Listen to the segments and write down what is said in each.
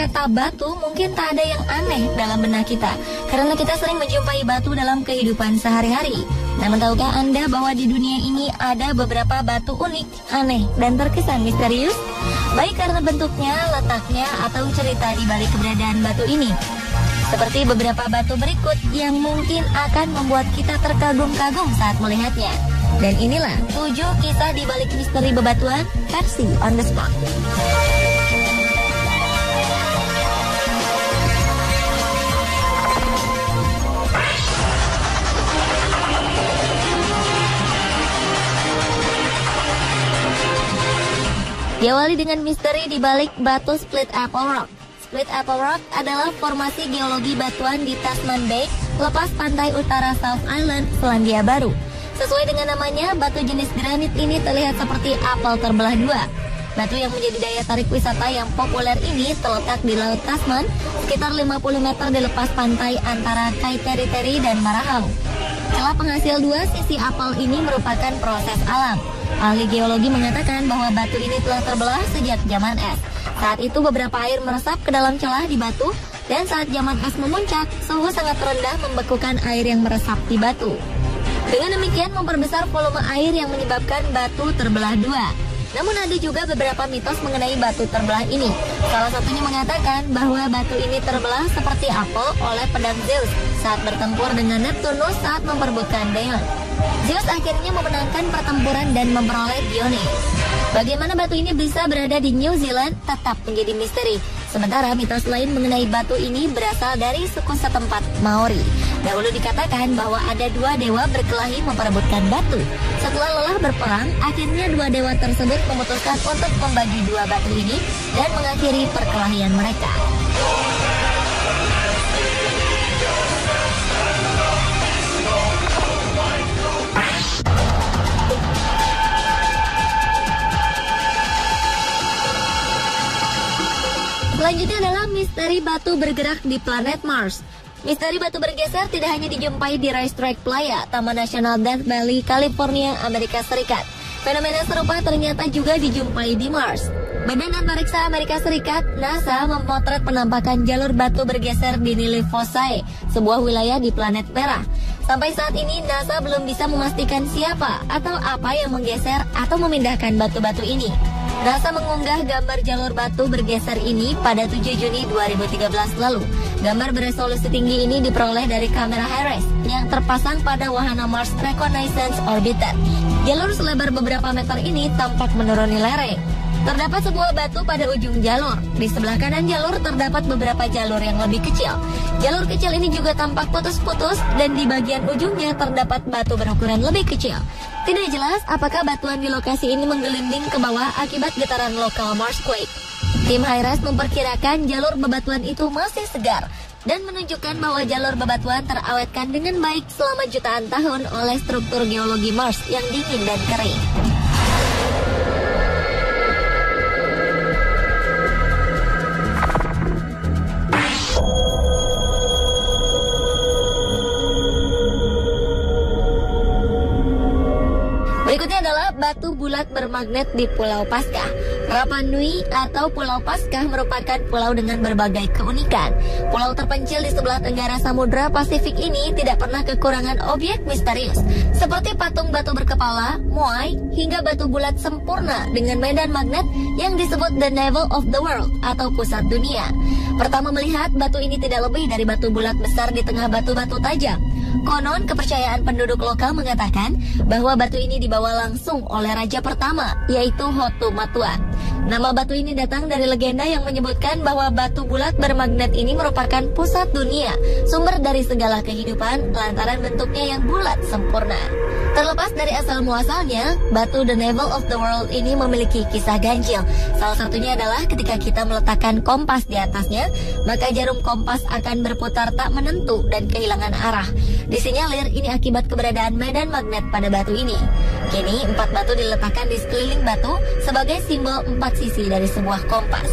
kata batu mungkin tak ada yang aneh dalam benak kita, karena kita sering menjumpai batu dalam kehidupan sehari-hari. Namun tahukah Anda bahwa di dunia ini ada beberapa batu unik, aneh, dan terkesan misterius? Baik karena bentuknya, letaknya, atau cerita di balik keberadaan batu ini. Seperti beberapa batu berikut yang mungkin akan membuat kita terkagum-kagum saat melihatnya. Dan inilah 7 kisah di balik misteri bebatuan versi on the spot. Diawali dengan misteri di balik batu Split Apple Rock. Split Apple Rock adalah formasi geologi batuan di Tasman Bay, lepas pantai utara South Island, Selandia Baru. Sesuai dengan namanya, batu jenis granit ini terlihat seperti apel terbelah dua. Batu yang menjadi daya tarik wisata yang populer ini terletak di Laut Tasman, sekitar 50 meter di lepas pantai antara Kaiteri dan Marahau. Celah penghasil dua sisi apel ini merupakan proses alam. Ahli geologi mengatakan bahwa batu ini telah terbelah sejak zaman es. Saat itu beberapa air meresap ke dalam celah di batu, dan saat zaman es memuncak, suhu sangat rendah membekukan air yang meresap di batu. Dengan demikian memperbesar volume air yang menyebabkan batu terbelah dua. Namun ada juga beberapa mitos mengenai batu terbelah ini. Salah satunya mengatakan bahwa batu ini terbelah seperti apel oleh pedang Zeus saat bertempur dengan Neptunus saat memperebutkan Deon. Zeus akhirnya memenangkan pertempuran dan memperoleh Dione. Bagaimana batu ini bisa berada di New Zealand tetap menjadi misteri. Sementara mitos lain mengenai batu ini berasal dari suku setempat Maori. Dahulu dikatakan bahwa ada 2 dewa berkelahi memperebutkan batu. Setelah lelah berperang, akhirnya 2 dewa tersebut memutuskan untuk membagi 2 batu ini dan mengakhiri perkelahian mereka. Selanjutnya adalah misteri batu bergerak di planet Mars. Misteri batu bergeser tidak hanya dijumpai di Racetrack Playa, Taman Nasional Death Valley, California, Amerika Serikat. Fenomena serupa ternyata juga dijumpai di Mars. Badan Antariksa Amerika Serikat, NASA, memotret penampakan jalur batu bergeser di Nili Fossae, sebuah wilayah di planet merah. Sampai saat ini, NASA belum bisa memastikan siapa atau apa yang menggeser atau memindahkan batu-batu ini. NASA mengunggah gambar jalur batu bergeser ini pada 7 Juni 2013 lalu. Gambar beresolusi tinggi ini diperoleh dari kamera HiRISE yang terpasang pada wahana Mars Reconnaissance Orbiter. Jalur selebar beberapa meter ini tampak menuruni lereng. Terdapat sebuah batu pada ujung jalur. Di sebelah kanan jalur terdapat beberapa jalur yang lebih kecil. Jalur kecil ini juga tampak putus-putus dan di bagian ujungnya terdapat batu berukuran lebih kecil. Tidak jelas apakah batuan di lokasi ini menggelinding ke bawah akibat getaran lokal Marsquake. Tim HiRISE memperkirakan jalur bebatuan itu masih segar dan menunjukkan bahwa jalur bebatuan terawetkan dengan baik selama jutaan tahun oleh struktur geologi Mars yang dingin dan kering. Berikutnya adalah batu bulat bermagnet di Pulau Paskah. Rapa Nui atau Pulau Paskah merupakan pulau dengan berbagai keunikan. Pulau terpencil di sebelah tenggara Samudra Pasifik ini tidak pernah kekurangan objek misterius, seperti patung batu berkepala, moai, hingga batu bulat sempurna dengan medan magnet yang disebut the navel of the world atau pusat dunia. Pertama melihat, batu ini tidak lebih dari batu bulat besar di tengah batu-batu tajam. Konon, kepercayaan penduduk lokal mengatakan bahwa batu ini dibawa langsung oleh raja pertama, yaitu Hotu Matua. Nama batu ini datang dari legenda yang menyebutkan bahwa batu bulat bermagnet ini merupakan pusat dunia, sumber dari segala kehidupan lantaran bentuknya yang bulat sempurna. Terlepas dari asal muasalnya, batu the navel of the world ini memiliki kisah ganjil. Salah satunya adalah ketika kita meletakkan kompas di atasnya, maka jarum kompas akan berputar tak menentu dan kehilangan arah. Disinyalir ini akibat keberadaan medan magnet pada batu ini. Kini 4 batu diletakkan di sekeliling batu sebagai simbol 4 sisi dari sebuah kompas.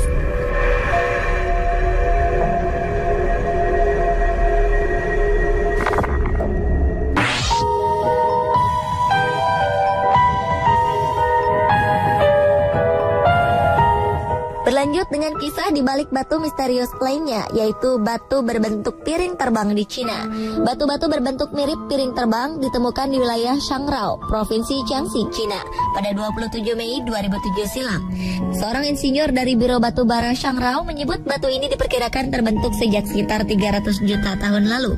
Berlanjut dengan kisah di balik batu misterius lainnya, yaitu batu berbentuk piring terbang di Cina. Batu-batu berbentuk mirip piring terbang ditemukan di wilayah Shangrao, Provinsi Jiangxi, Cina pada 27 Mei 2007 silam. Seorang insinyur dari Biro Batu Bara Shangrao menyebut batu ini diperkirakan terbentuk sejak sekitar 300 juta tahun lalu.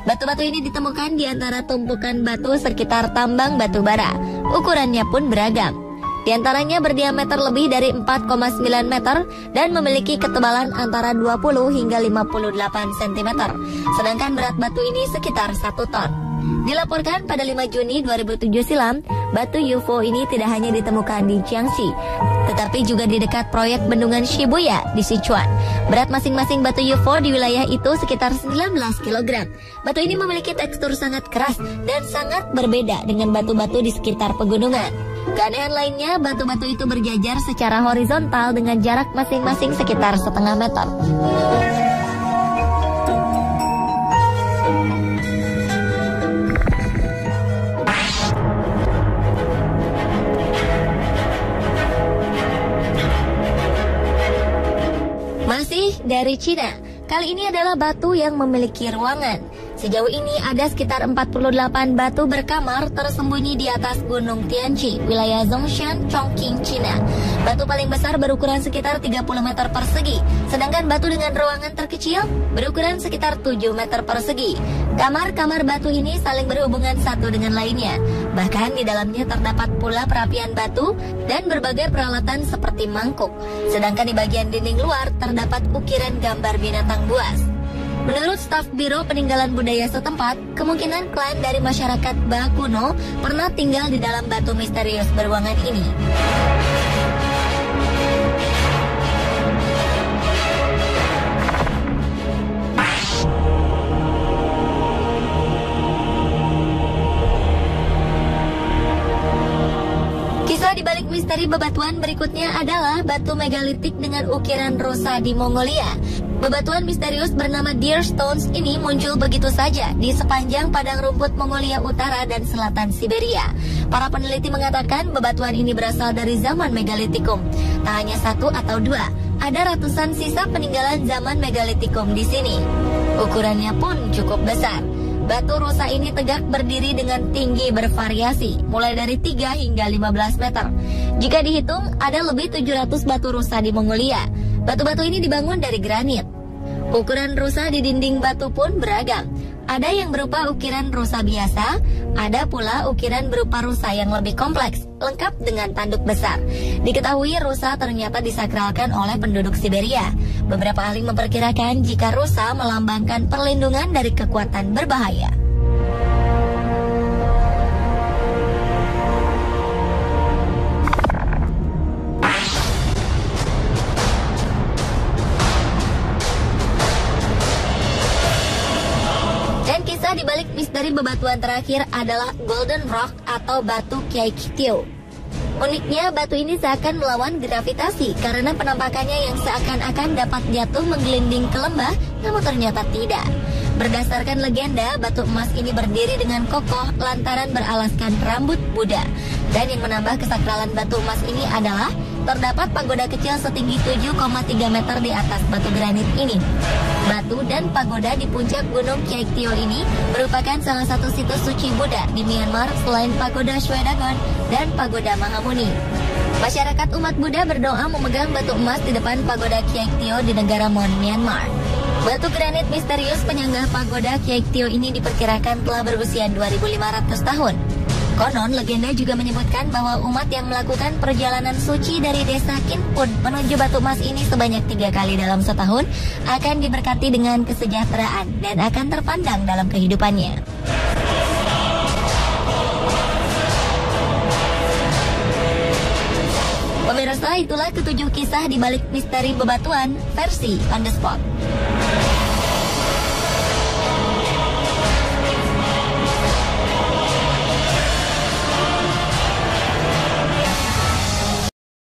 Batu-batu ini ditemukan di antara tumpukan batu sekitar tambang batu bara. Ukurannya pun beragam. Di antaranya berdiameter lebih dari 4,9 meter dan memiliki ketebalan antara 20 hingga 58 cm. Sedangkan berat batu ini sekitar 1 ton. Dilaporkan pada 5 Juni 2007 silam, batu UFO ini tidak hanya ditemukan di Jiangxi, tetapi juga di dekat proyek bendungan Shibuya di Sichuan. Berat masing-masing batu UFO di wilayah itu sekitar 19 kg. Batu ini memiliki tekstur sangat keras dan sangat berbeda dengan batu-batu di sekitar pegunungan. Keanehan lainnya, batu-batu itu berjajar secara horizontal dengan jarak masing-masing sekitar setengah meter. Masih dari Cina, kali ini adalah batu yang memiliki ruangan. Sejauh ini ada sekitar 48 batu berkamar tersembunyi di atas Gunung Tianqi, wilayah Zhongshan, Chongqing, Cina. Batu paling besar berukuran sekitar 30 meter persegi, sedangkan batu dengan ruangan terkecil berukuran sekitar 7 meter persegi. Kamar-kamar batu ini saling berhubungan satu dengan lainnya. Bahkan di dalamnya terdapat pula perapian batu dan berbagai peralatan seperti mangkuk. Sedangkan di bagian dinding luar terdapat ukiran gambar binatang buas. Menurut staf Biro Peninggalan Budaya setempat, kemungkinan klan dari masyarakat Ba kuno pernah tinggal di dalam batu misterius berruangan ini. Kisah di balik misteri bebatuan berikutnya adalah batu megalitik dengan ukiran rusa di Mongolia. Bebatuan misterius bernama Deer Stones ini muncul begitu saja di sepanjang padang rumput Mongolia Utara dan Selatan Siberia. Para peneliti mengatakan bebatuan ini berasal dari zaman Megalitikum. Tak hanya satu atau dua, ada ratusan sisa peninggalan zaman Megalitikum di sini. Ukurannya pun cukup besar. Batu rusa ini tegak berdiri dengan tinggi bervariasi, mulai dari 3 hingga 15 meter. Jika dihitung, ada lebih 700 batu rusa di Mongolia. Batu-batu ini dibangun dari granit. Ukuran rusa di dinding batu pun beragam. Ada yang berupa ukiran rusa biasa, ada pula ukiran berupa rusa yang lebih kompleks, lengkap dengan tanduk besar. Diketahui rusa ternyata disakralkan oleh penduduk Siberia. Beberapa ahli memperkirakan jika rusa melambangkan perlindungan dari kekuatan berbahaya. Di balik misteri bebatuan terakhir adalah Golden Rock atau batu Kyaiktiyo. Uniknya, batu ini seakan melawan gravitasi karena penampakannya yang seakan-akan dapat jatuh menggelinding ke lembah, namun ternyata tidak. Berdasarkan legenda, batu emas ini berdiri dengan kokoh lantaran beralaskan rambut Buddha. Dan yang menambah kesakralan batu emas ini adalah terdapat pagoda kecil setinggi 7,3 meter di atas batu granit ini. Batu dan pagoda di puncak Gunung Kyaiktiyo ini merupakan salah satu situs suci Buddha di Myanmar selain pagoda Shwedagon dan pagoda Mahamuni. Masyarakat umat Buddha berdoa memegang batu emas di depan pagoda Kyaiktiyo di negara Mon, Myanmar. Batu granit misterius penyangga pagoda Kyaiktiyo ini diperkirakan telah berusia 2.500 tahun. Konon, legenda juga menyebutkan bahwa umat yang melakukan perjalanan suci dari desa Kinpun menuju batu emas ini sebanyak 3 kali dalam setahun akan diberkati dengan kesejahteraan dan akan terpandang dalam kehidupannya. Pemirsa, itulah ketujuh kisah di balik misteri bebatuan versi On The Spot.